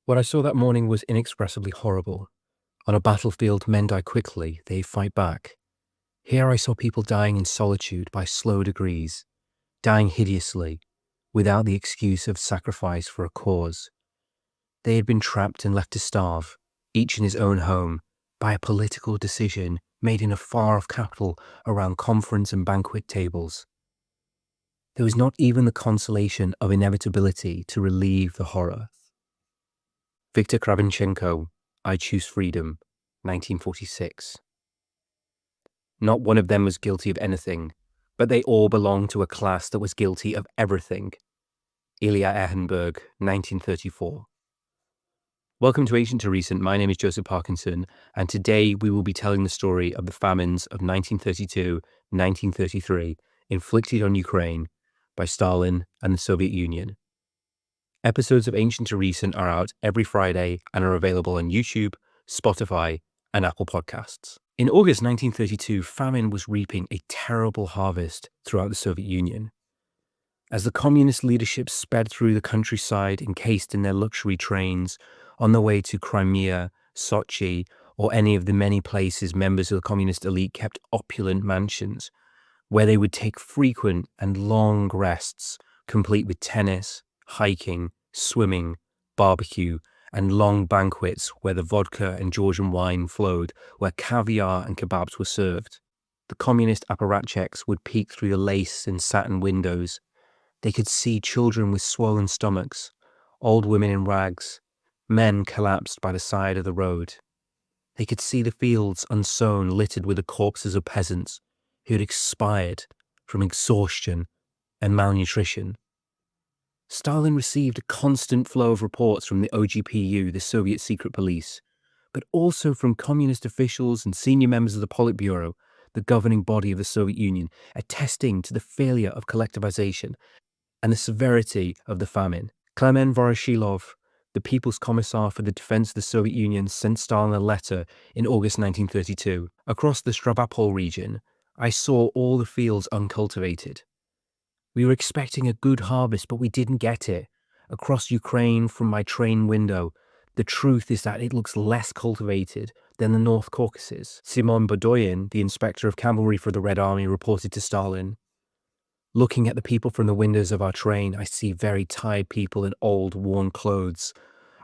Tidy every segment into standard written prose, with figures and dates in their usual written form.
What I saw that morning was inexpressibly horrible. On a battlefield, men die quickly, they fight back. Here I saw people dying in solitude by slow degrees, dying hideously, without the excuse of sacrifice for a cause. They had been trapped and left to starve, each in his own home, by a political decision made in a far-off capital around conference and banquet tables. There was not even the consolation of inevitability to relieve the horror. Viktor Kravinchenko, I Choose Freedom, 1946. Not one of them was guilty of anything, but they all belonged to a class that was guilty of everything. Ilya Ehrenberg, 1934. Welcome to Ancient to Recent. My name is Joseph Parkinson, and today we will be telling the story of the famines of 1932-1933 inflicted on Ukraine by Stalin and the Soviet Union. Episodes of Ancient to Recent are out every Friday and are available on YouTube, Spotify, and Apple Podcasts. In August 1932, famine was reaping a terrible harvest throughout the Soviet Union. As the communist leadership sped through the countryside encased in their luxury trains on the way to Crimea, Sochi, or any of the many places members of the communist elite kept opulent mansions, where they would take frequent and long rests, complete with tennis, hiking, swimming, barbecue, and long banquets where the vodka and Georgian wine flowed, where caviar and kebabs were served. The communist apparatchiks would peek through the lace and satin windows. They could see children with swollen stomachs, old women in rags, men collapsed by the side of the road. They could see the fields unsown, littered with the corpses of peasants who had expired from exhaustion and malnutrition. Stalin received a constant flow of reports from the OGPU, the Soviet secret police, but also from communist officials and senior members of the Politburo, the governing body of the Soviet Union, attesting to the failure of collectivization and the severity of the famine. Klemen Voroshilov, the People's Commissar for the Defense of the Soviet Union, sent Stalin a letter in August 1932. Across the Stavropol region, I saw all the fields uncultivated. We were expecting a good harvest, but we didn't get it. Across Ukraine from my train window, the truth is that it looks less cultivated than the North Caucasus. Simon Badoyin, the inspector of cavalry for the Red Army, reported to Stalin. Looking at the people from the windows of our train, I see very tired people in old, worn clothes.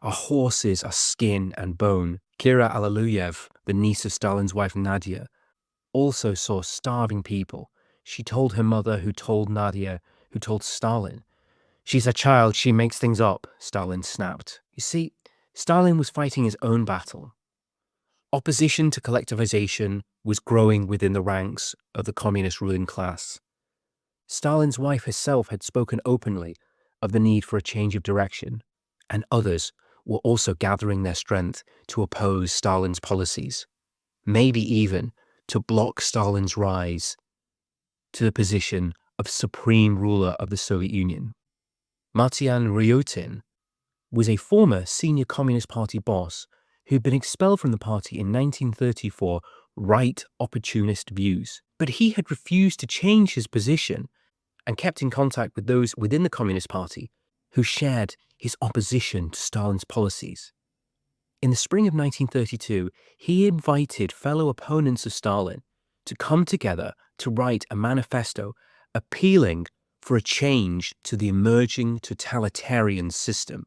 Our horses are skin and bone. Kira Alaluyev, the niece of Stalin's wife Nadia, also saw starving people. She told her mother, who told Nadia, who told Stalin. She's a child, she makes things up, Stalin snapped. You see, Stalin was fighting his own battle. Opposition to collectivization was growing within the ranks of the communist ruling class. Stalin's wife herself had spoken openly of the need for a change of direction, and others were also gathering their strength to oppose Stalin's policies, maybe even to block Stalin's rise to the position of supreme ruler of the Soviet Union. Martian Ryutin was a former senior Communist Party boss who'd been expelled from the party in 1930 for right opportunist views, but he had refused to change his position and kept in contact with those within the Communist Party who shared his opposition to Stalin's policies. In the spring of 1932, he invited fellow opponents of Stalin to come together to write a manifesto appealing for a change to the emerging totalitarian system.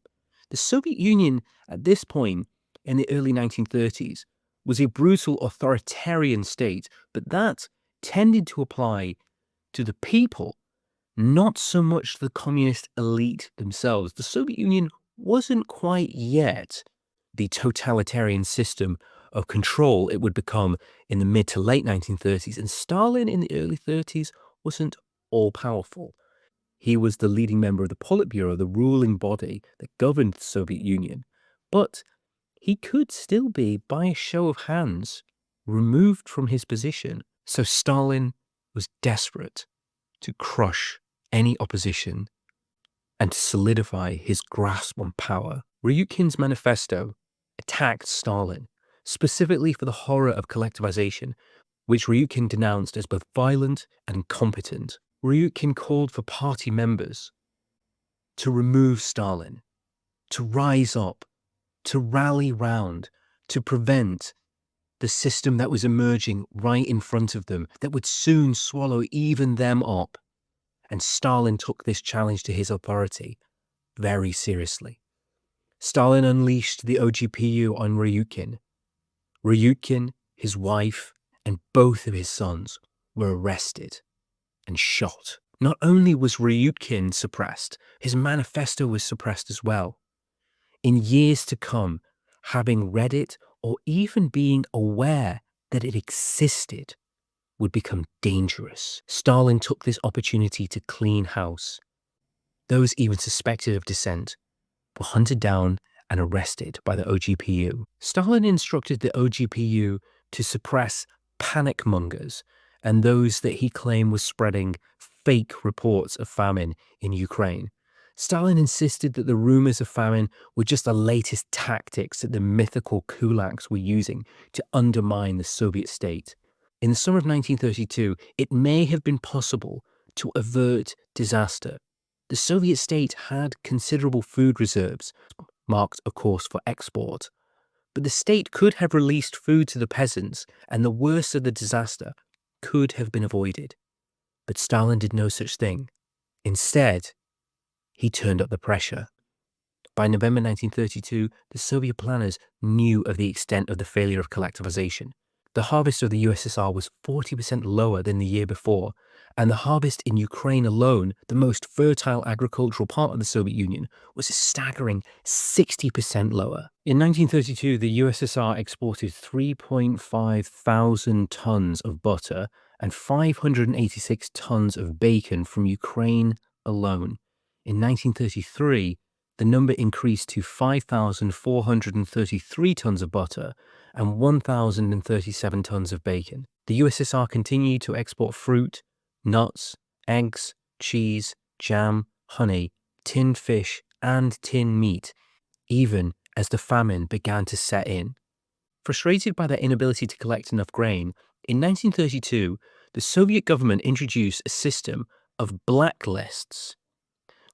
The Soviet Union at this point in the early 1930s was a brutal authoritarian state, but that tended to apply to the people, not so much the communist elite themselves. The Soviet Union wasn't quite yet the totalitarian system of control it would become in the mid to late 1930s, and Stalin in the early 30s wasn't all-powerful. He was the leading member of the Politburo, the ruling body that governed the Soviet Union, but he could still be, by a show of hands, removed from his position. So Stalin was desperate to crush any opposition and to solidify his grasp on power. Ryutin's manifesto attacked Stalin, specifically for the horror of collectivization, which Ryutin denounced as both violent and incompetent. Ryutin called for party members to remove Stalin, to rise up to rally round, to prevent the system that was emerging right in front of them that would soon swallow even them up. And Stalin took this challenge to his authority very seriously. Stalin unleashed the OGPU on Ryukin. Ryukin, his wife, and both of his sons were arrested and shot. Not only was Ryukin suppressed, his manifesto was suppressed as well. In years to come, having read it or even being aware that it existed would become dangerous. Stalin took this opportunity to clean house. Those even suspected of dissent were hunted down and arrested by the OGPU. Stalin instructed the OGPU to suppress panic mongers and those that he claimed was spreading fake reports of famine in Ukraine. Stalin insisted that the rumors of famine were just the latest tactics that the mythical kulaks were using to undermine the Soviet state. In the summer of 1932, it may have been possible to avert disaster. The Soviet state had considerable food reserves, marked, of course, for export. But the state could have released food to the peasants, and the worst of the disaster could have been avoided. But Stalin did no such thing. Instead, he turned up the pressure. By November 1932, the Soviet planners knew of the extent of the failure of collectivization. The harvest of the USSR was 40% lower than the year before, and the harvest in Ukraine alone, the most fertile agricultural part of the Soviet Union, was a staggering 60% lower. In 1932, the USSR exported 3.5 thousand tons of butter and 586 tons of bacon from Ukraine alone. In 1933, the number increased to 5,433 tons of butter and 1,037 tons of bacon. The USSR continued to export fruit, nuts, eggs, cheese, jam, honey, tinned fish, and tinned meat, even as the famine began to set in. Frustrated by their inability to collect enough grain, in 1932, the Soviet government introduced a system of blacklists.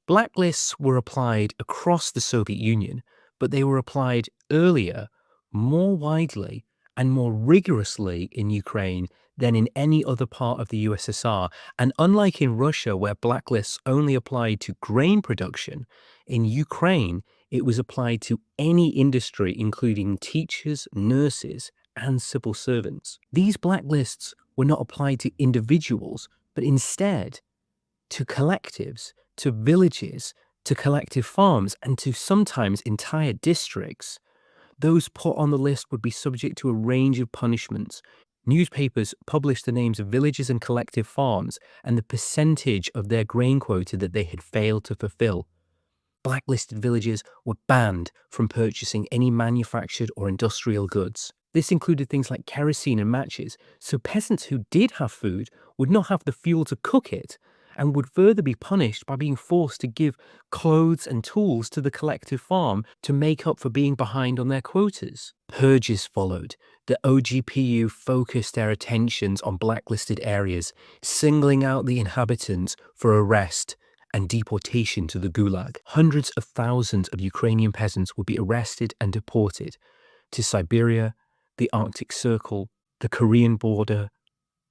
Blacklists were applied across the Soviet Union, but they were applied earlier, more widely, and more rigorously in Ukraine than in any other part of the USSR. And unlike in Russia, where blacklists only applied to grain production, in Ukraine, it was applied to any industry, including teachers, nurses, and civil servants. These blacklists were not applied to individuals, but instead to collectives, to villages, to collective farms, and to sometimes entire districts. Those put on the list would be subject to a range of punishments. Newspapers published the names of villages and collective farms and the percentage of their grain quota that they had failed to fulfill. Blacklisted villages were banned from purchasing any manufactured or industrial goods. This included things like kerosene and matches, so peasants who did have food would not have the fuel to cook it and would further be punished by being forced to give clothes and tools to the collective farm to make up for being behind on their quotas. Purges followed. The OGPU focused their attentions on blacklisted areas, singling out the inhabitants for arrest and deportation to the Gulag. Hundreds of thousands of Ukrainian peasants would be arrested and deported to Siberia, the Arctic Circle, the Korean border,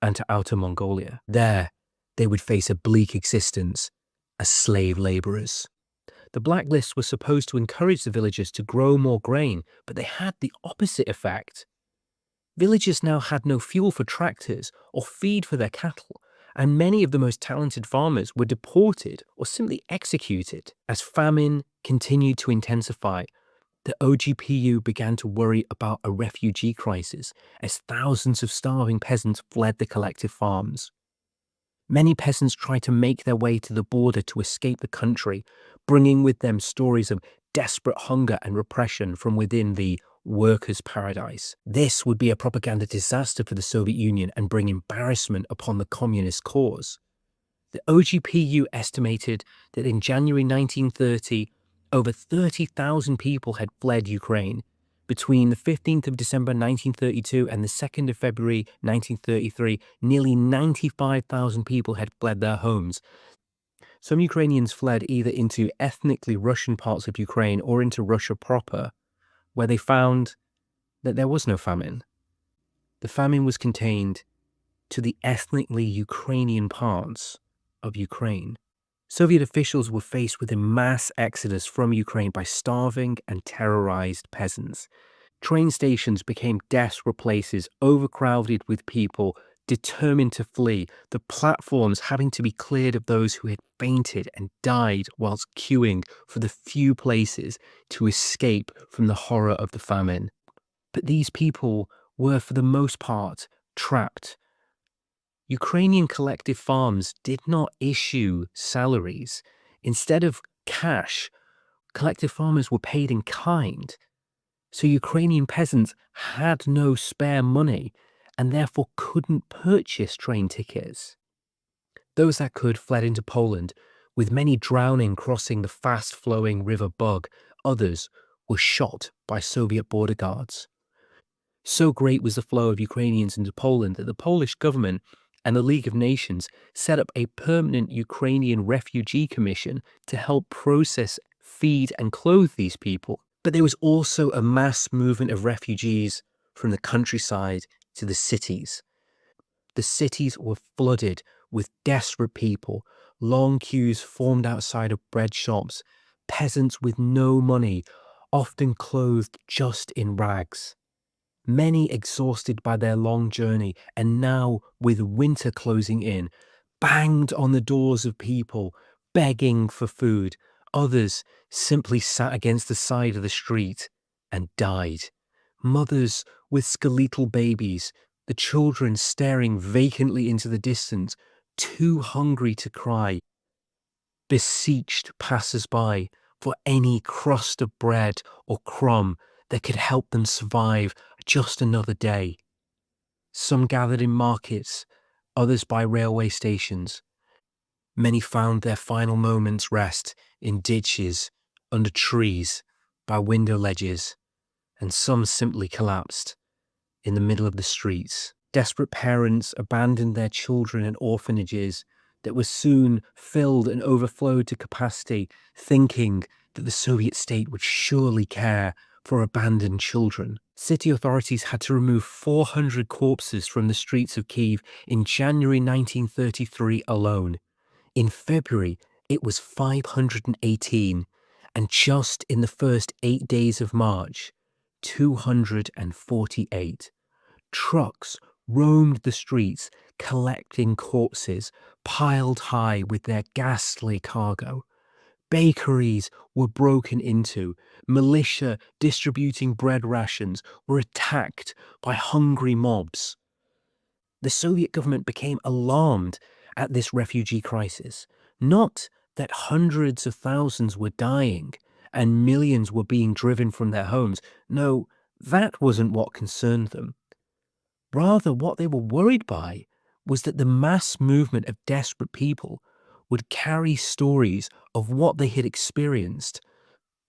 and to Outer Mongolia. There, they would face a bleak existence as slave laborers. The blacklists were supposed to encourage the villagers to grow more grain, but they had the opposite effect. Villagers now had no fuel for tractors or feed for their cattle, and many of the most talented farmers were deported or simply executed. As famine continued to intensify, the OGPU began to worry about a refugee crisis as thousands of starving peasants fled the collective farms. Many peasants tried to make their way to the border to escape the country, bringing with them stories of desperate hunger and repression from within the workers' paradise. This would be a propaganda disaster for the Soviet Union and bring embarrassment upon the communist cause. The OGPU estimated that in January 1930, over 30,000 people had fled Ukraine. Between the 15th of December 1932 and the 2nd of February 1933, nearly 95,000 people had fled their homes. Some Ukrainians fled either into ethnically Russian parts of Ukraine or into Russia proper. where they found that there was no famine. The famine was contained to the ethnically Ukrainian parts of Ukraine. Soviet officials were faced with a mass exodus from Ukraine by starving and terrorized peasants. Train stations became desperate places, overcrowded with people determined to flee, the platforms having to be cleared of those who had fainted and died whilst queuing for the few places to escape from the horror of the famine. But these people were, for the most part, trapped. Ukrainian collective farms did not issue salaries. Instead of cash, collective farmers were paid in kind. So Ukrainian peasants had no spare money and therefore couldn't purchase train tickets. Those that could fled into Poland, with many drowning crossing the fast-flowing river Bug. Others were shot by Soviet border guards. So great was the flow of Ukrainians into Poland that the Polish government and the League of Nations set up a permanent Ukrainian refugee commission to help process, feed, and clothe these people. But there was also a mass movement of refugees from the countryside to the cities. The cities were flooded with desperate people. Long queues formed outside of bread shops. Peasants with no money, often clothed just in rags. Many exhausted by their long journey and now with winter closing in, banged on the doors of people, begging for food. Others simply sat against the side of the street and died. Mothers with skeletal babies, the children staring vacantly into the distance, too hungry to cry, beseeched passers-by for any crust of bread or crumb that could help them survive just another day. Some gathered in markets, others by railway stations. Many found their final moments rest in ditches, under trees, by window ledges, and some simply collapsed in the middle of the streets. Desperate parents abandoned their children in orphanages that were soon filled and overflowed to capacity, thinking that the Soviet state would surely care for abandoned children. City authorities had to remove 400 corpses from the streets of Kyiv in January 1933 alone. In February, it was 518, and just in the first 8 days of March, 248. Trucks roamed the streets, collecting corpses piled high with their ghastly cargo. Bakeries were broken into. Militia distributing bread rations were attacked by hungry mobs. The Soviet government became alarmed at this refugee crisis. Not that hundreds of thousands were dying and millions were being driven from their homes. No, that wasn't what concerned them. Rather, what they were worried by was that the mass movement of desperate people would carry stories of what they had experienced,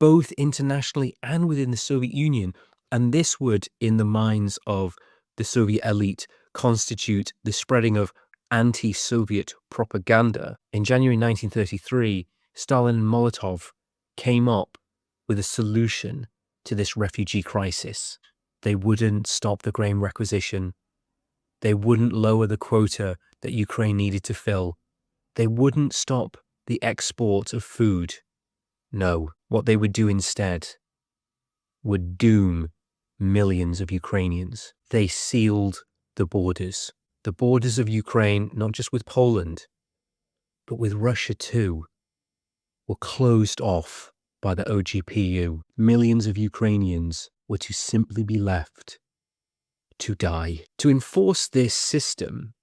both internationally and within the Soviet Union, and this would, in the minds of the Soviet elite, constitute the spreading of anti-Soviet propaganda. In January 1933, Stalin and Molotov came up with a solution to this refugee crisis. They wouldn't stop the grain requisition. They wouldn't lower the quota that Ukraine needed to fill. They wouldn't stop the export of food. No, what they would do instead would doom millions of Ukrainians. They sealed the borders of Ukraine, not just with Poland, but with Russia too, were closed off by the OGPU. Millions of Ukrainians were to simply be left to die. To enforce this system,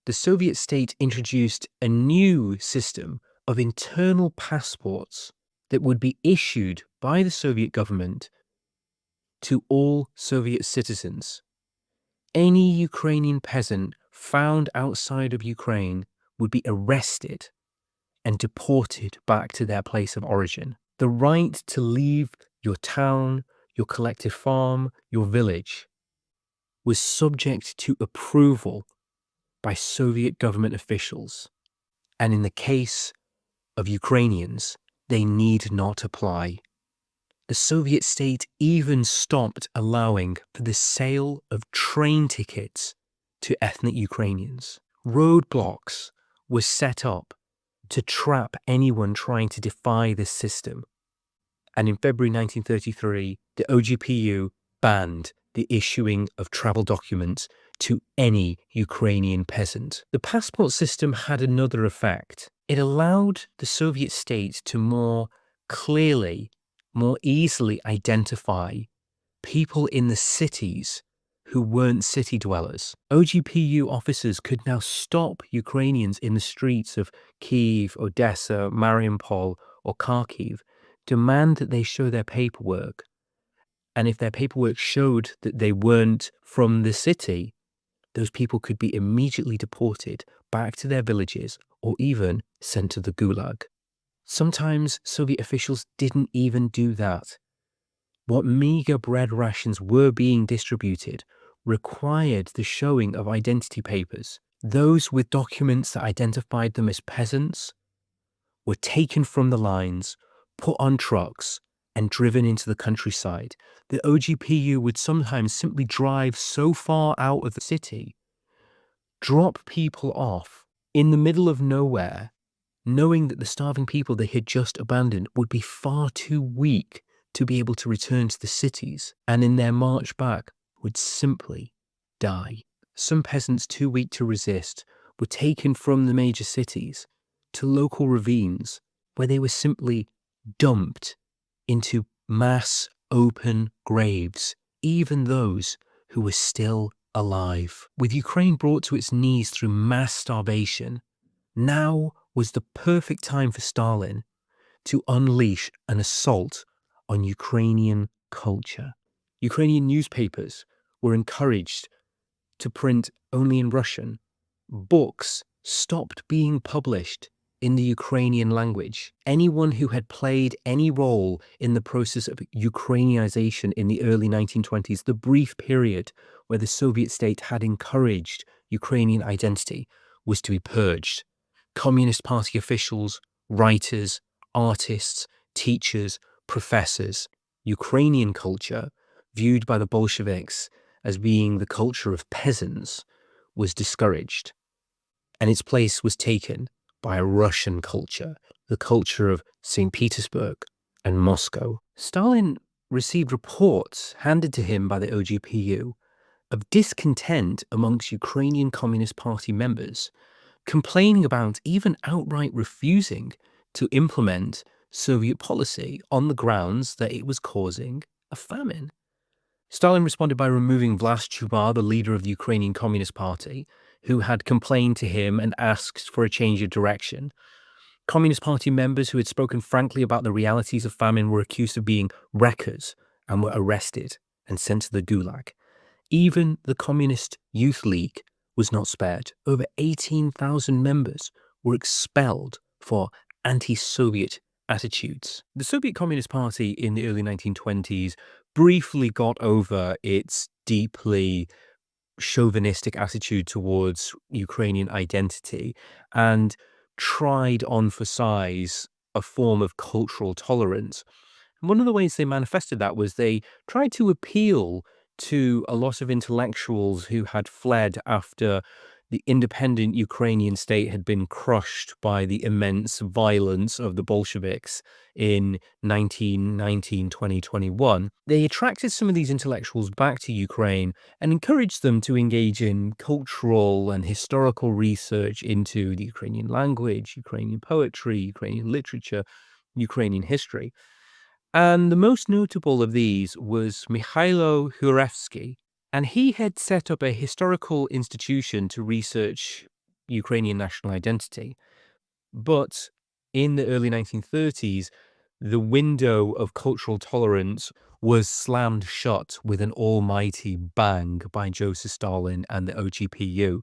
the Soviet state introduced a new system of internal passports that would be issued by the Soviet government to all Soviet citizens. Any Ukrainian peasant found outside of Ukraine would be arrested and deported back to their place of origin. The right to leave your town, your collective farm, your village was subject to approval by Soviet government officials. And in the case of Ukrainians, they need not apply. The Soviet state even stopped allowing for the sale of train tickets to ethnic Ukrainians. Roadblocks were set up to trap anyone trying to defy this system. And in February 1933, the OGPU banned the issuing of travel documents to any Ukrainian peasant. The passport system had another effect. It allowed the Soviet state to more clearly, more easily identify people in the cities who weren't city dwellers. OGPU officers could now stop Ukrainians in the streets of Kyiv, Odessa, Mariupol, or Kharkiv, demand that they show their paperwork. And if their paperwork showed that they weren't from the city, those people could be immediately deported back to their villages or even sent to the Gulag. Sometimes Soviet officials didn't even do that. What meager bread rations were being distributed required the showing of identity papers. Those with documents that identified them as peasants were taken from the lines, put on trucks, and driven into the countryside. The OGPU would sometimes simply drive so far out of the city, drop people off in the middle of nowhere, knowing that the starving people they had just abandoned would be far too weak to be able to return to the cities, and in their march back would simply die. Some peasants too weak to resist were taken from the major cities to local ravines where they were simply dumped into mass open graves, even those who were still alive. With Ukraine brought to its knees through mass starvation, now was the perfect time for Stalin to unleash an assault on Ukrainian culture. Ukrainian newspapers were encouraged to print only in Russian. Books stopped being published in the Ukrainian language. Anyone who had played any role in the process of Ukrainianization in the early 1920s, the brief period where the Soviet state had encouraged Ukrainian identity, was to be purged. Communist Party officials, writers, artists, teachers, professors, Ukrainian culture, viewed by the Bolsheviks as being the culture of peasants, was discouraged. And its place was taken by a Russian culture, the culture of St. Petersburg and Moscow. Stalin received reports handed to him by the OGPU of discontent amongst Ukrainian Communist Party members, complaining about, even outright refusing to implement Soviet policy on the grounds that it was causing a famine. Stalin responded by removing Vlas Chubar, the leader of the Ukrainian Communist Party, who had complained to him and asked for a change of direction. Communist Party members who had spoken frankly about the realities of famine were accused of being wreckers and were arrested and sent to the Gulag. Even the Communist Youth League was not spared. Over 18,000 members were expelled for anti-Soviet attitudes. The Soviet Communist Party in the early 1920s briefly got over its deeply chauvinistic attitude towards Ukrainian identity and tried on for size a form of cultural tolerance. And one of the ways they manifested that was they tried to appeal to a lot of intellectuals who had fled after the independent Ukrainian state had been crushed by the immense violence of the Bolsheviks in 1919, 2021. They attracted some of these intellectuals back to Ukraine and encouraged them to engage in cultural and historical research into the Ukrainian language, Ukrainian poetry, Ukrainian literature, Ukrainian history. And the most notable of these was Mikhailo Hurevsky, and he had set up a historical institution to research Ukrainian national identity. But in the early 1930s, the window of cultural tolerance was slammed shut with an almighty bang by Joseph Stalin and the OGPU.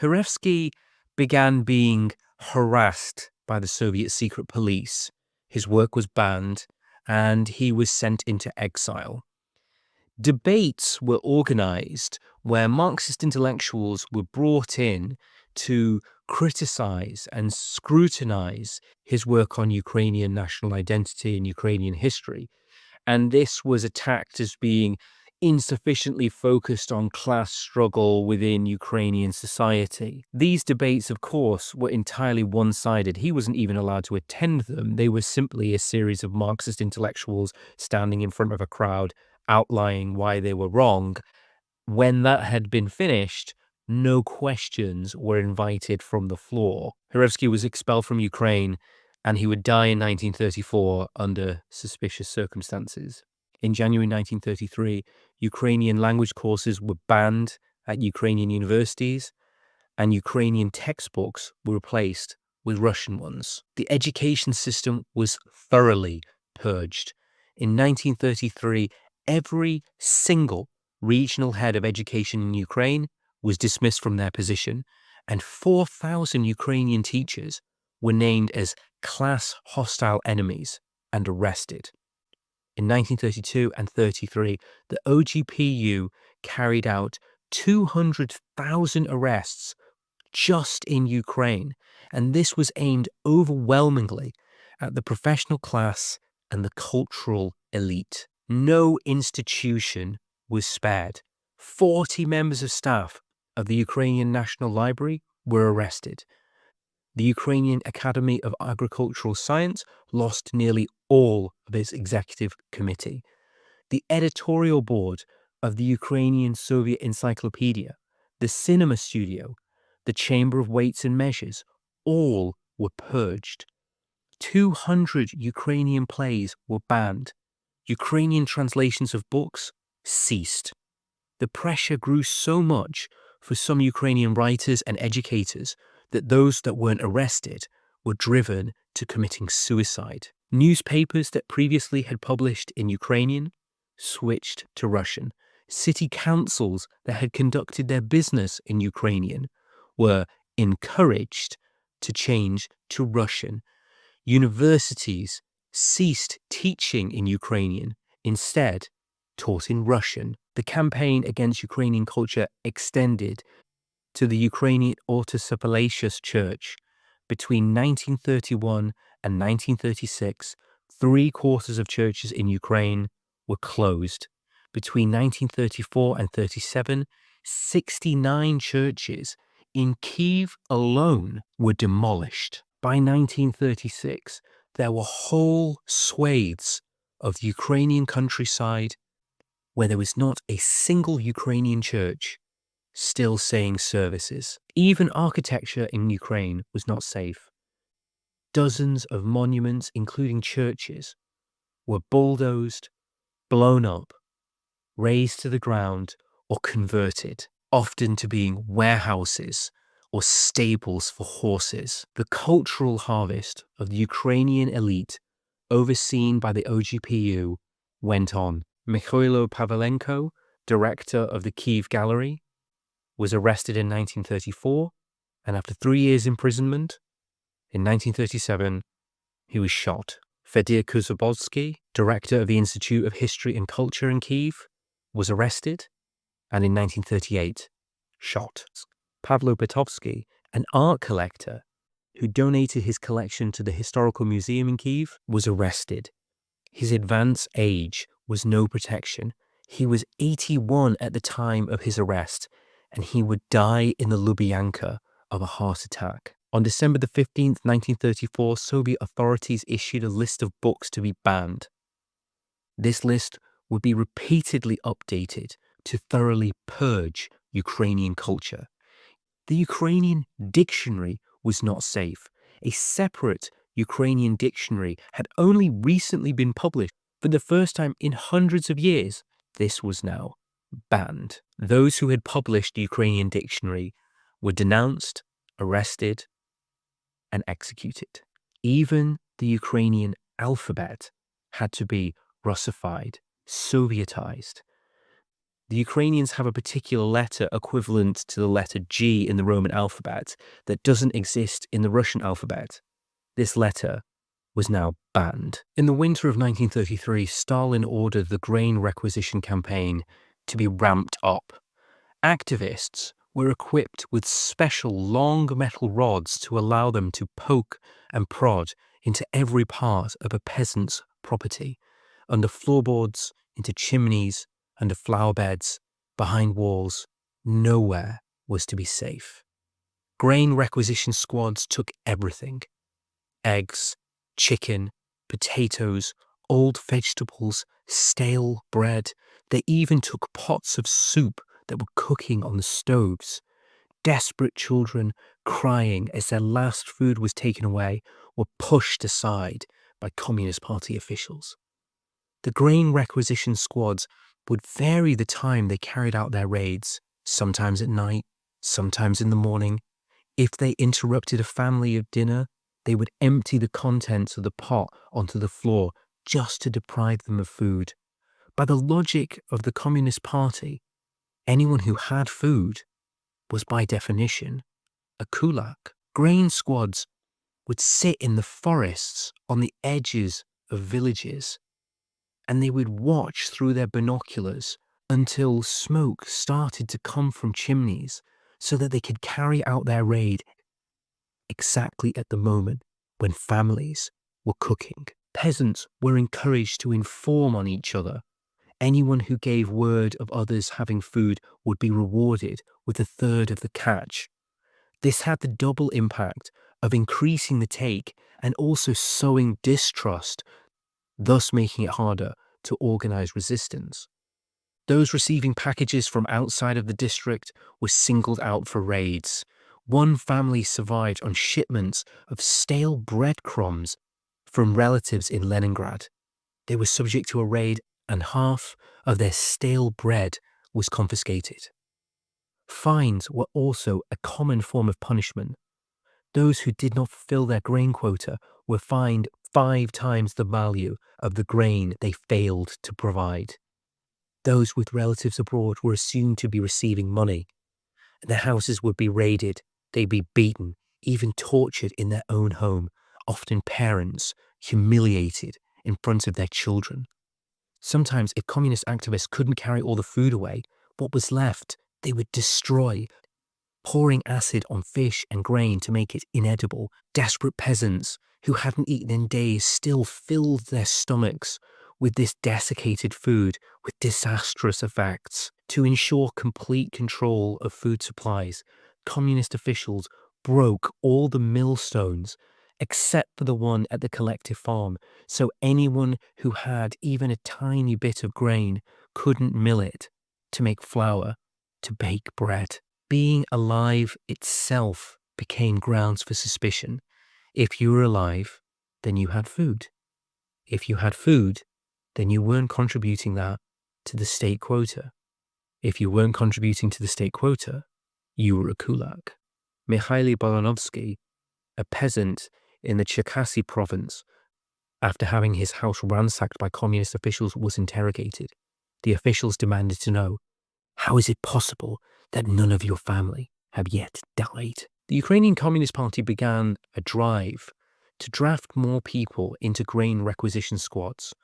Hurevsky began being harassed by the Soviet secret police. His work was banned, and he was sent into exile. Debates were organized where Marxist intellectuals were brought in to criticize and scrutinize his work on Ukrainian national identity and Ukrainian history. And this was attacked as being insufficiently focused on class struggle within Ukrainian society. These debates, of course, were entirely one-sided. He wasn't even allowed to attend them. They were simply a series of Marxist intellectuals standing in front of a crowd, outlining why they were wrong. When that had been finished, no questions were invited from the floor. Hrevsky was expelled from Ukraine, and he would die in 1934 under suspicious circumstances. In January 1933, Ukrainian language courses were banned at Ukrainian universities, and Ukrainian textbooks were replaced with Russian ones. The education system was thoroughly purged. In 1933, every single regional head of education in Ukraine was dismissed from their position, and 4,000 Ukrainian teachers were named as class hostile enemies and arrested. In 1932 and 33, the OGPU carried out 200,000 arrests just in Ukraine, and this was aimed overwhelmingly at the professional class and the cultural elite. No institution was spared. 40 members of staff of the Ukrainian National Library were arrested. The Ukrainian Academy of Agricultural Science lost nearly all of its executive committee. The editorial board of the Ukrainian Soviet Encyclopedia, the cinema studio, the Chamber of Weights and Measures, all were purged. 200 Ukrainian plays were banned. Ukrainian translations of books ceased. The pressure grew so much for some Ukrainian writers and educators that those that weren't arrested were driven to committing suicide. Newspapers that previously had published in Ukrainian switched to Russian. City councils that had conducted their business in Ukrainian were encouraged to change to Russian. Universities ceased teaching in Ukrainian, instead taught in Russian. The campaign against Ukrainian culture extended to the Ukrainian Autocephalatius Church. Between 1931 and 1936, 3/4 of churches in Ukraine were closed. Between 1934 and 37, 69 churches in Kyiv alone were demolished. By 1936, there were whole swathes of the Ukrainian countryside where there was not a single Ukrainian church still saying services. Even architecture in Ukraine was not safe. Dozens of monuments, including churches, were bulldozed, blown up, razed to the ground, or converted, often to being warehouses or stables for horses. The cultural harvest of the Ukrainian elite, overseen by the OGPU, went on. Mikhailo Pavlenko, director of the Kyiv Gallery, was arrested in 1934, and after 3 years' imprisonment, in 1937, he was shot. Fedir Kuzabotsky, director of the Institute of History and Culture in Kyiv, was arrested, and in 1938, shot. Pavlo Petovsky, an art collector who donated his collection to the Historical Museum in Kyiv, was arrested. His advanced age was no protection. He was 81 at the time of his arrest, and he would die in the Lubyanka of a heart attack. On December the 15th, 1934, Soviet authorities issued a list of books to be banned. This list would be repeatedly updated to thoroughly purge Ukrainian culture. The Ukrainian dictionary was not safe. A separate Ukrainian dictionary had only recently been published. For the first time in hundreds of years, this was now banned. Those who had published the Ukrainian dictionary were denounced, arrested, and executed. Even the Ukrainian alphabet had to be Russified, Sovietized. The Ukrainians have a particular letter equivalent to the letter G in the Roman alphabet that doesn't exist in the Russian alphabet. This letter was now banned. In the winter of 1933, Stalin ordered the grain requisition campaign to be ramped up. Activists were equipped with special long metal rods to allow them to poke and prod into every part of a peasant's property. under floorboards, into chimneys, under flower beds, behind walls. Nowhere was to be safe. Grain requisition squads took everything: eggs, chicken, potatoes, old vegetables, stale bread. They even took pots of soup that were cooking on the stoves. Desperate children, crying as their last food was taken away, were pushed aside by Communist Party officials. The grain requisition squads would vary the time they carried out their raids, sometimes at night, sometimes in the morning. If they interrupted a family of dinner, they would empty the contents of the pot onto the floor just to deprive them of food. By the logic of the Communist Party, anyone who had food was by definition a kulak. Grain squads would sit in the forests on the edges of villages, and they would watch through their binoculars until smoke started to come from chimneys so that they could carry out their raid exactly at the moment when families were cooking. Peasants were encouraged to inform on each other. Anyone who gave word of others having food would be rewarded with a third of the catch. This had the double impact of increasing the take and also sowing distrust, thus making it harder to organize resistance. Those receiving packages from outside of the district were singled out for raids. One family survived on shipments of stale breadcrumbs from relatives in Leningrad. They were subject to a raid, and half of their stale bread was confiscated. Fines were also a common form of punishment. Those who did not fulfill their grain quota were fined 5 times the value of the grain they failed to provide. Those with relatives abroad were assumed to be receiving money. Their houses would be raided, they'd be beaten, even tortured in their own home, often parents humiliated in front of their children. Sometimes, if communist activists couldn't carry all the food away, what was left they would destroy, pouring acid on fish and grain to make it inedible. Desperate peasants who hadn't eaten in days still filled their stomachs with this desiccated food with disastrous effects. To ensure complete control of food supplies, communist officials broke all the millstones except for the one at the collective farm, so anyone who had even a tiny bit of grain couldn't mill it to make flour to bake bread. Being alive itself became grounds for suspicion. If you were alive, then you had food. If you had food, then you weren't contributing that to the state quota. If you weren't contributing to the state quota, you were a kulak. Mikhail Balanovsky, a peasant in the Cherkasy province, after having his house ransacked by communist officials, was interrogated. The officials demanded to know, how is it possible that none of your family have yet died? The Ukrainian Communist Party began a drive to draft more people into grain requisition squads.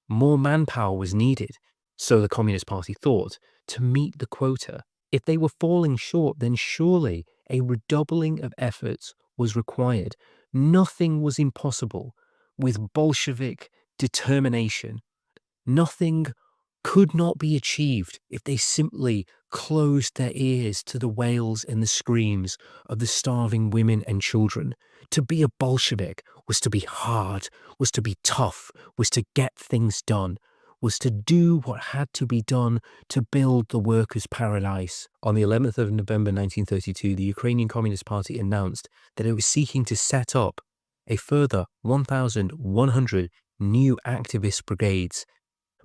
More manpower was needed, so the Communist Party thought, to meet the quota. If they were falling short, then surely a redoubling of efforts was required. Nothing was impossible with Bolshevik determination. Nothing could not be achieved if they simply closed their ears to the wails and the screams of the starving women and children. To be a Bolshevik was to be hard, was to be tough, was to get things done, was to do what had to be done to build the workers' paradise. On the 11th of November 1932, the Ukrainian Communist Party announced that it was seeking to set up a further 1,100 new activist brigades.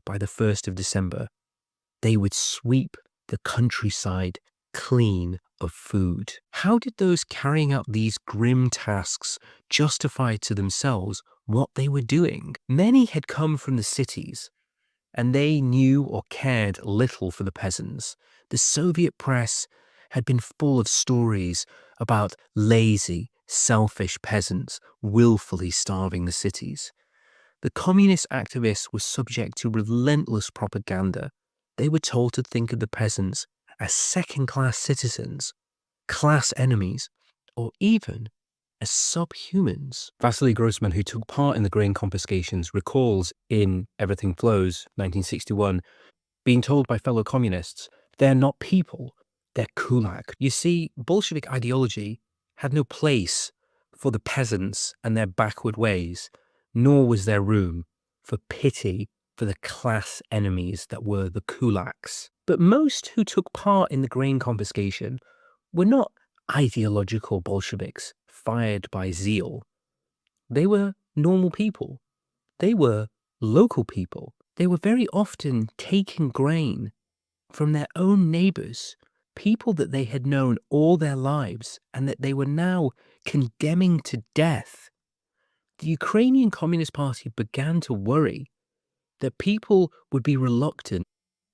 By the 1st of December, they would sweep the countryside clean of food. How did those carrying out these grim tasks justify to themselves what they were doing? Many had come from the cities, and they knew or cared little for the peasants. The Soviet press had been full of stories about lazy, selfish peasants willfully starving the cities. The communist activists were subject to relentless propaganda. They were told to think of the peasants as second-class citizens, class enemies, or even as subhumans. Vasily Grossman, who took part in the grain confiscations, recalls in Everything Flows, 1961, being told by fellow communists, they're not people, they're kulak. You see, Bolshevik ideology had no place for the peasants and their backward ways, nor was there room for pity for the class enemies that were the kulaks. But most who took part in the grain confiscation were not ideological Bolsheviks fired by zeal. They were normal people. They were local people. They were very often taking grain from their own neighbors, people that they had known all their lives and that they were now condemning to death. The Ukrainian Communist Party began to worry that people would be reluctant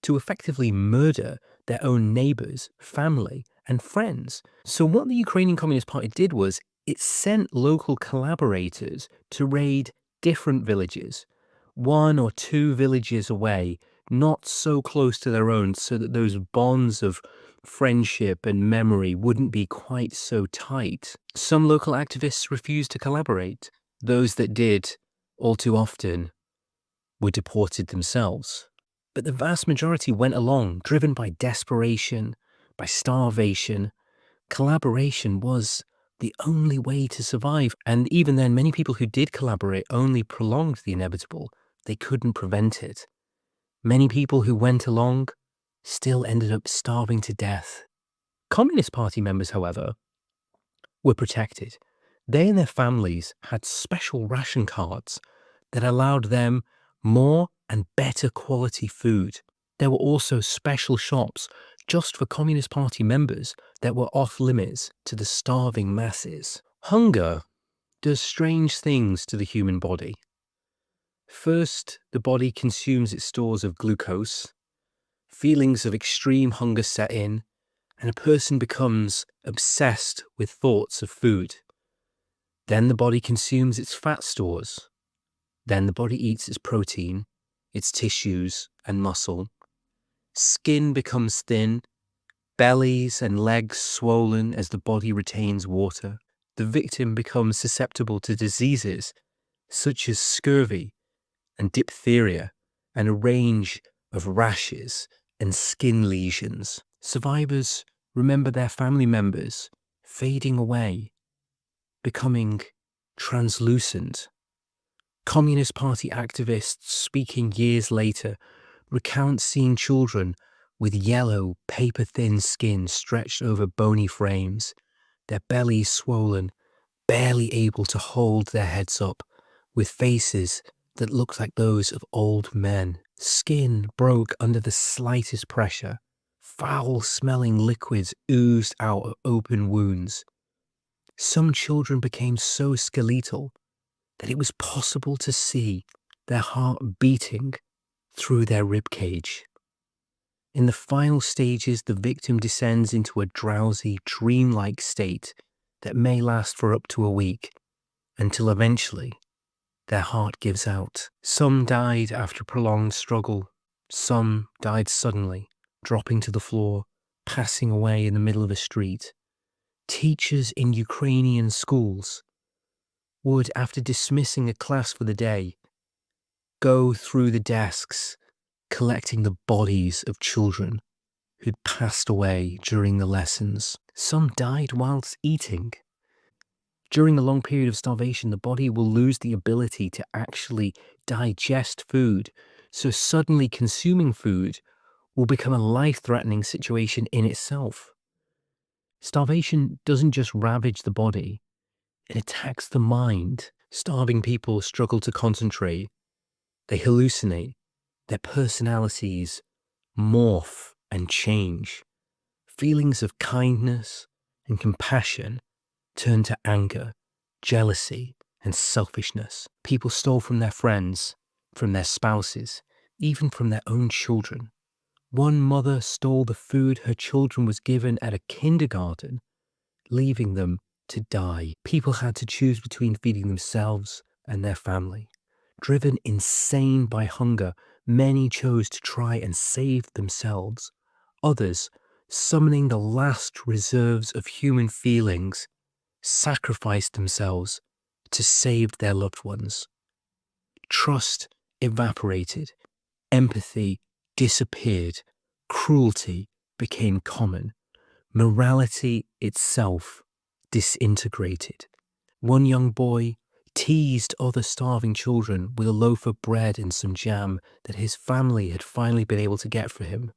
to effectively murder their own neighbors, family, and friends. So what the Ukrainian Communist Party did was it sent local collaborators to raid different villages, 1 or 2 villages away, not so close to their own, so that those bonds of friendship and memory wouldn't be quite so tight. Some local activists refused to collaborate. Those that did, all too often, were deported themselves. But the vast majority went along, driven by desperation, by starvation. Collaboration was the only way to survive. And even then, many people who did collaborate only prolonged the inevitable. They couldn't prevent it. Many people who went along still ended up starving to death. Communist Party members, however, were protected. They and their families had special ration cards that allowed them more and better quality food. There were also special shops just for Communist Party members that were off limits to the starving masses. Hunger does strange things to the human body. First, the body consumes its stores of glucose. Feelings of extreme hunger set in, and a person becomes obsessed with thoughts of food. Then the body consumes its fat stores. Then the body eats its protein, its tissues and muscle. Skin becomes thin, bellies and legs swollen as the body retains water. The victim becomes susceptible to diseases such as scurvy and diphtheria and a range of rashes and skin lesions. Survivors remember their family members fading away, becoming translucent. Communist Party activists speaking years later recount seeing children with yellow, paper-thin skin stretched over bony frames, their bellies swollen, barely able to hold their heads up, with faces that looked like those of old men. Skin broke under the slightest pressure. Foul-smelling liquids oozed out of open wounds. Some children became so skeletal that it was possible to see their heart beating through their ribcage. In the final stages, the victim descends into a drowsy, dreamlike state that may last for up to a week, until eventually their heart gives out. Some died after prolonged struggle. Some died suddenly, dropping to the floor, passing away in the middle of a street. Teachers in Ukrainian schools would, after dismissing a class for the day, go through the desks, collecting the bodies of children who'd passed away during the lessons. Some died whilst eating. During a long period of starvation, the body will lose the ability to actually digest food, so suddenly consuming food will become a life-threatening situation in itself. Starvation doesn't just ravage the body, it attacks the mind. Starving people struggle to concentrate. They hallucinate. Their personalities morph and change. Feelings of kindness and compassion turn to anger, jealousy, and selfishness. People stole from their friends, from their spouses, even from their own children. One mother stole the food her children was given at a kindergarten, leaving them to die. People had to choose between feeding themselves and their family. Driven insane by hunger, many chose to try and save themselves. Others, summoning the last reserves of human feelings, sacrificed themselves to save their loved ones. Trust evaporated, empathy disappeared, cruelty became common, morality itself disintegrated. One young boy teased other starving children with a loaf of bread and some jam that his family had finally been able to get for him.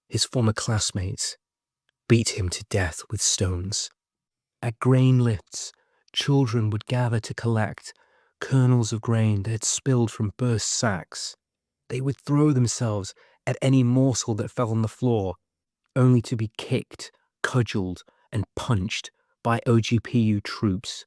His former classmates beat him to death with stones. At grain lifts, children would gather to collect kernels of grain that had spilled from burst sacks. They would throw themselves at any morsel that fell on the floor, only to be kicked, cudgeled, and punched by OGPU troops.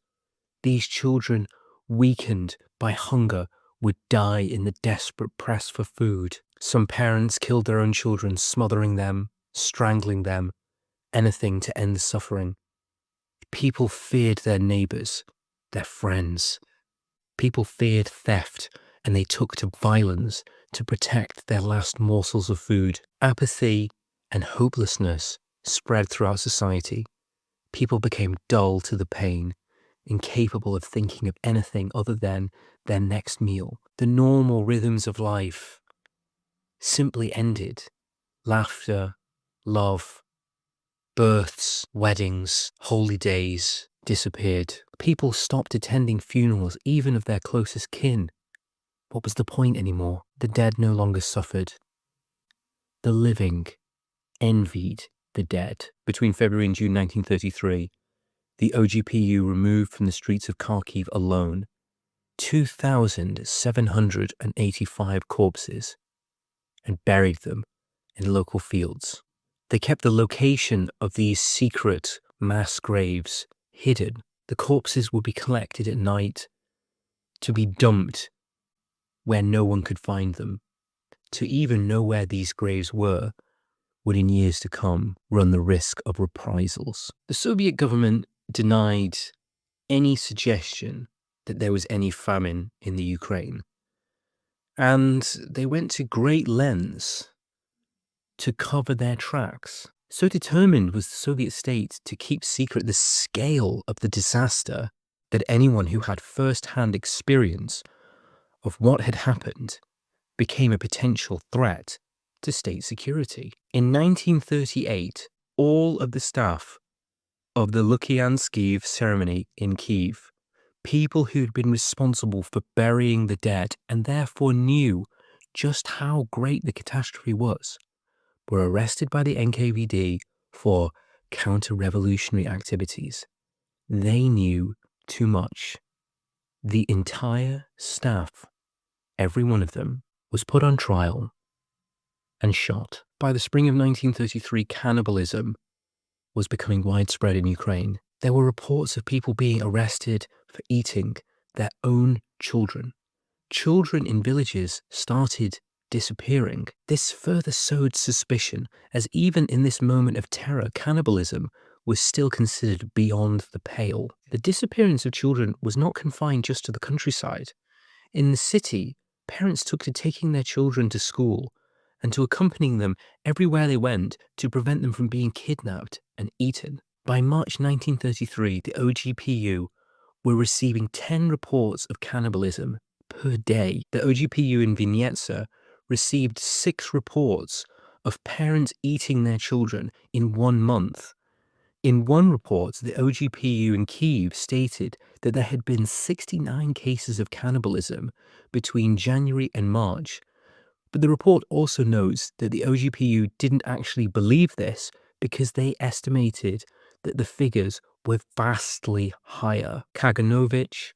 These children, weakened by hunger, would die in the desperate press for food. Some parents killed their own children, smothering them, strangling them, anything to end the suffering. People feared their neighbors, their friends. People feared theft, and they took to violence to protect their last morsels of food. Apathy and hopelessness spread throughout society. People became dull to the pain, incapable of thinking of anything other than their next meal. The normal rhythms of life simply ended. Laughter, love, births, weddings, holy days disappeared. People stopped attending funerals, even of their closest kin. What was the point anymore? The dead no longer suffered. The living envied the dead. Between February and June 1933, the OGPU removed from the streets of Kharkiv alone 2,785 corpses and buried them in local fields. They kept the location of these secret mass graves hidden. The corpses would be collected at night to be dumped where no one could find them. To even know where these graves were would in years to come run the risk of reprisals. The Soviet government denied any suggestion that there was any famine in the Ukraine. And they went to great lengths to cover their tracks. So determined was the Soviet state to keep secret the scale of the disaster that anyone who had first-hand experience of what had happened became a potential threat to state security. In 1938, all of the staff of the Lukyanskiv ceremony in Kyiv, people who'd been responsible for burying the dead and therefore knew just how great the catastrophe was, were arrested by the NKVD for counter-revolutionary activities. They knew too much. The entire staff, every one of them, was put on trial and shot. By the spring of 1933, cannibalism was becoming widespread in Ukraine. There were reports of people being arrested for eating their own children. Children in villages started disappearing. This further sowed suspicion, as even in this moment of terror, cannibalism was still considered beyond the pale. The disappearance of children was not confined just to the countryside. In the city, parents took to taking their children to school and to accompanying them everywhere they went to prevent them from being kidnapped and eaten. By March 1933, the OGPU were receiving 10 reports of cannibalism per day. The OGPU in Vinnytsia received 6 reports of parents eating their children in 1 month. In one report, the OGPU in Kyiv stated that there had been 69 cases of cannibalism between January and March. But the report also notes that the OGPU didn't actually believe this because they estimated that the figures were vastly higher. Kaganovich,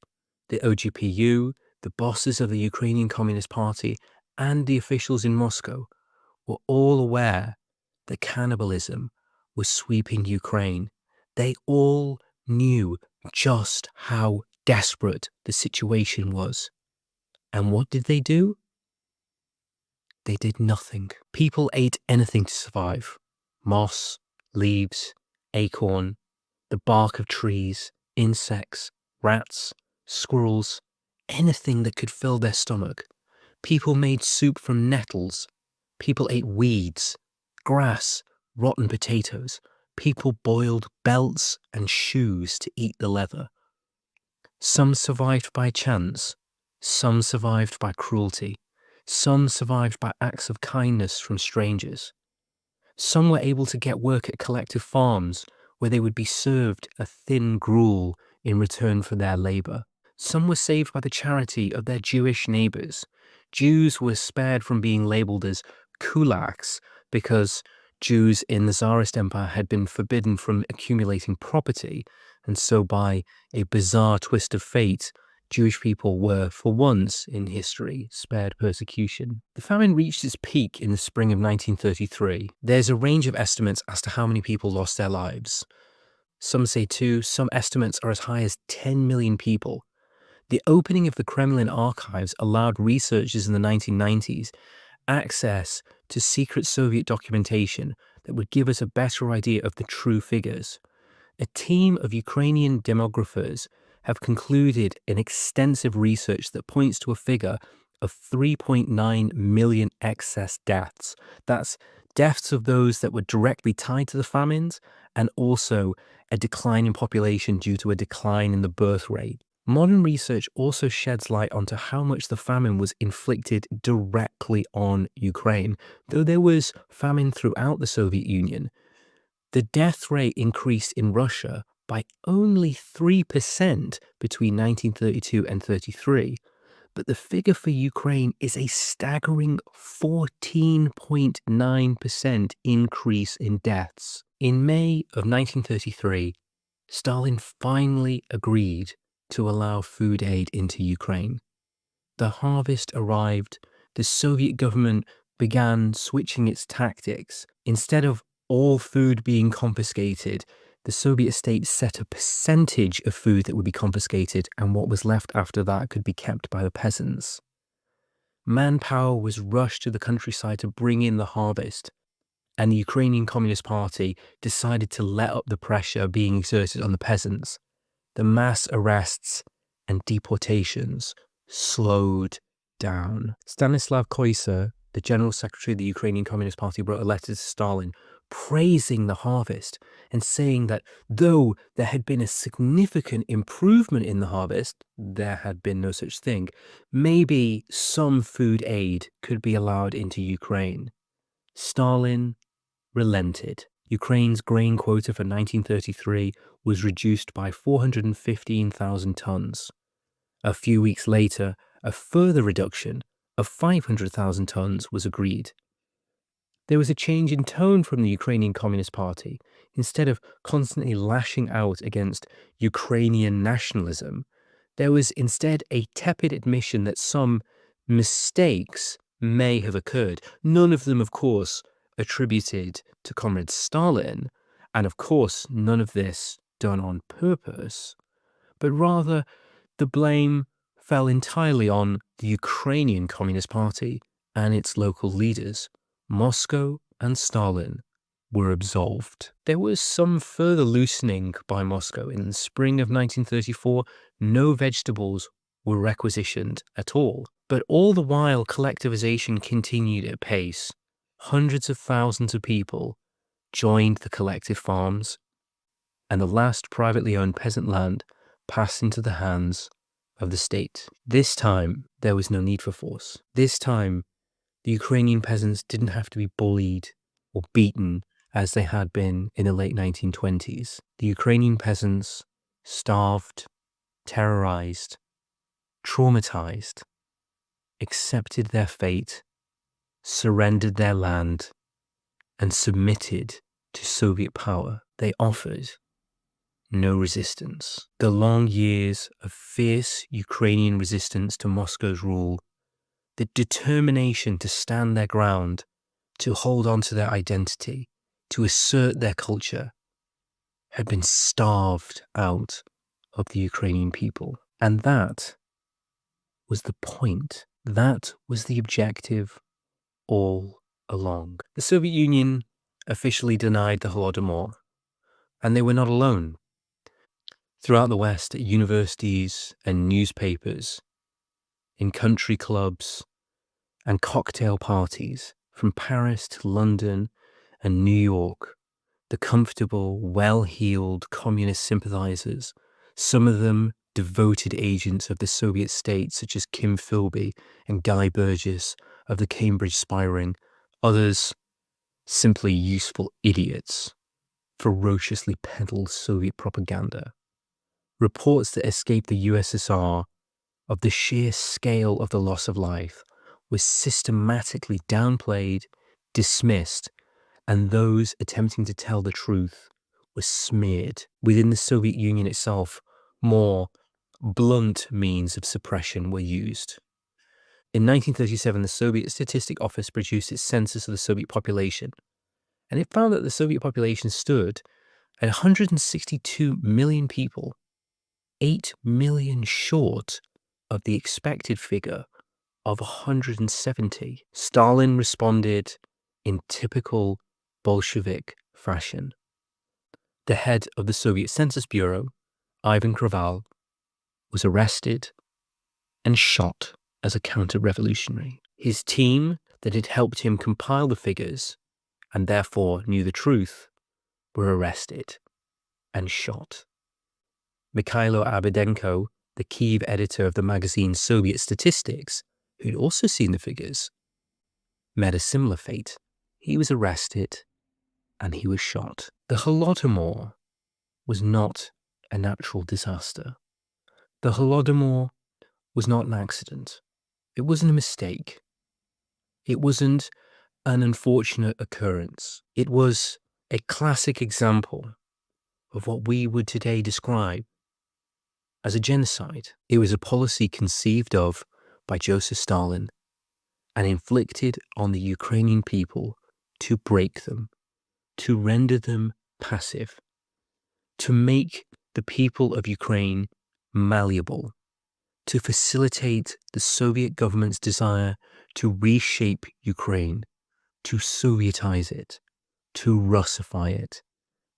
the OGPU, the bosses of the Ukrainian Communist Party, and the officials in Moscow were all aware that cannibalism was sweeping Ukraine. They all knew just how desperate the situation was. And what did they do? They did nothing. People ate anything to survive. Moss, leaves, acorn, the bark of trees, insects, rats, squirrels, anything that could fill their stomach. People made soup from nettles. People ate weeds, grass, rotten potatoes, People boiled belts and shoes to eat the leather. Some survived by chance, some survived by cruelty, some survived by acts of kindness from strangers. Some were able to get work at collective farms where they would be served a thin gruel in return for their labor. Some were saved by the charity of their Jewish neighbors. Jews were spared from being labeled as kulaks because Jews in the Tsarist Empire had been forbidden from accumulating property, and so by a bizarre twist of fate, Jewish people were, for once in history, spared persecution. The famine reached its peak in the spring of 1933. There's a range of estimates as to how many people lost their lives. Some say 2, some estimates are as high as 10 million people. The opening of the Kremlin archives allowed researchers in the 1990s access to secret Soviet documentation that would give us a better idea of the true figures. A team of Ukrainian demographers have concluded an extensive research that points to a figure of 3.9 million excess deaths. That's deaths of those that were directly tied to the famines, and also a decline in population due to a decline in the birth rate. Modern research also sheds light onto how much the famine was inflicted directly on Ukraine. Though there was famine throughout the Soviet Union, the death rate increased in Russia by only 3% between 1932 and 33, but the figure for Ukraine is a staggering 14.9% increase in deaths. In May of 1933, Stalin finally agreed to allow food aid into Ukraine. The harvest arrived. The Soviet government began switching its tactics. Instead of all food being confiscated, the Soviet state set a percentage of food that would be confiscated, and what was left after that could be kept by the peasants. Manpower was rushed to the countryside to bring in the harvest, and the Ukrainian Communist Party decided to let up the pressure being exerted on the peasants. The mass arrests and deportations slowed down. Stanislav Koisa, the General Secretary of the Ukrainian Communist Party, wrote a letter to Stalin praising the harvest and saying that though there had been a significant improvement in the harvest, there had been no such thing. Maybe some food aid could be allowed into Ukraine. Stalin relented. Ukraine's grain quota for 1933 was reduced by 415,000 tons. A few weeks later, a further reduction of 500,000 tons was agreed. There was a change in tone from the Ukrainian Communist Party. Instead of constantly lashing out against Ukrainian nationalism, there was instead a tepid admission that some mistakes may have occurred. None of them, of course, attributed to Comrade Stalin, and of course, none of this done on purpose, but rather the blame fell entirely on the Ukrainian Communist Party and its local leaders. Moscow and Stalin were absolved. There was some further loosening by Moscow. In the spring of 1934, no vegetables were requisitioned at all. But all the while, collectivization continued at pace. Hundreds of thousands of people joined the collective farms, and the last privately owned peasant land passed into the hands of the state. This time, there was no need for force. This time, the Ukrainian peasants didn't have to be bullied or beaten as they had been in the late 1920s. The Ukrainian peasants starved, terrorized, traumatized, accepted their fate, surrendered their land, and submitted to Soviet power. They offered no resistance. The long years of fierce Ukrainian resistance to Moscow's rule, the determination to stand their ground, to hold on to their identity, to assert their culture, had been starved out of the Ukrainian people. And that was the point. That was the objective all along. The Soviet Union officially denied the Holodomor, and they were not alone. Throughout the West, at universities and newspapers, in country clubs and cocktail parties, from Paris to London and New York, the comfortable, well-heeled communist sympathizers, some of them devoted agents of the Soviet state, such as Kim Philby and Guy Burgess of the Cambridge spy ring, others simply useful idiots, ferociously peddled Soviet propaganda. Reports that escaped the USSR of the sheer scale of the loss of life was systematically downplayed, dismissed, and those attempting to tell the truth were smeared. Within the Soviet Union itself, more blunt means of suppression were used. In 1937, the Soviet Statistic Office produced its census of the Soviet population, and it found that the Soviet population stood at 162 million people, 8 million short of the expected figure of 170. Stalin responded in typical Bolshevik fashion. The head of the Soviet Census Bureau, Ivan Kraval, was arrested and shot as a counter-revolutionary. His team that had helped him compile the figures and therefore knew the truth were arrested and shot. Mikhailo Abedenko, the Kyiv editor of the magazine Soviet Statistics, who'd also seen the figures, met a similar fate. He was arrested and he was shot. The Holodomor was not a natural disaster. The Holodomor was not an accident. It wasn't a mistake. It wasn't an unfortunate occurrence. It was a classic example of what we would today describe as a genocide. It was a policy conceived of by Joseph Stalin and inflicted on the Ukrainian people to break them, to render them passive, to make the people of Ukraine malleable, to facilitate the Soviet government's desire to reshape Ukraine, to Sovietize it, to Russify it,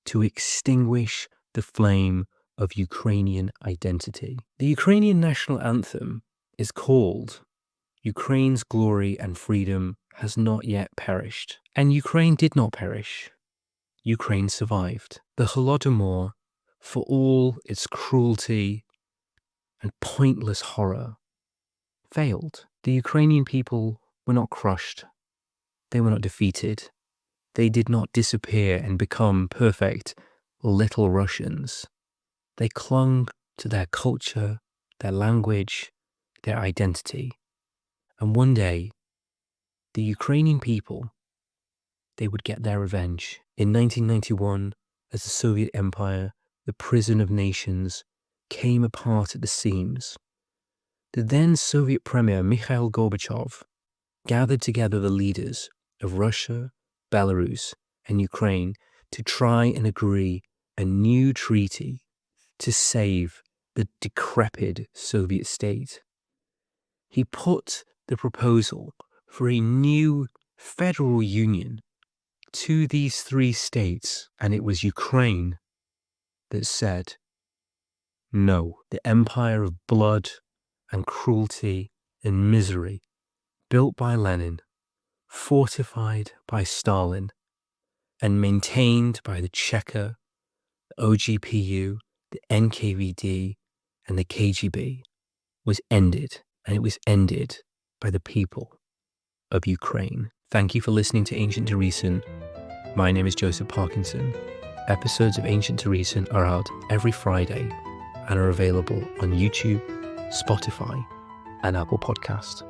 to extinguish the flame of Ukrainian identity. The Ukrainian national anthem is called "Ukraine's glory and freedom has not yet perished." And Ukraine did not perish. Ukraine survived. The Holodomor, for all its cruelty and pointless horror, failed. The Ukrainian people were not crushed. They were not defeated. They did not disappear and become perfect little Russians. They clung to their culture, their language, their identity. And one day, the Ukrainian people, they would get their revenge. In 1991, as the Soviet Empire, the prison of nations, came apart at the seams, the then Soviet Premier Mikhail Gorbachev gathered together the leaders of Russia, Belarus, and Ukraine to try and agree a new treaty to save the decrepit Soviet state. He put the proposal for a new federal union to these three states, and it was Ukraine that said no. The empire of blood and cruelty and misery, built by Lenin, fortified by Stalin, and maintained by the Cheka, the OGPU, the NKVD, and the KGB, was ended, and it was ended by the people of Ukraine. Thank you for listening to Ancient to Recent. My name is Joseph Parkinson. Episodes of Ancient to Recent are out every Friday and are available on YouTube, Spotify, and Apple Podcast.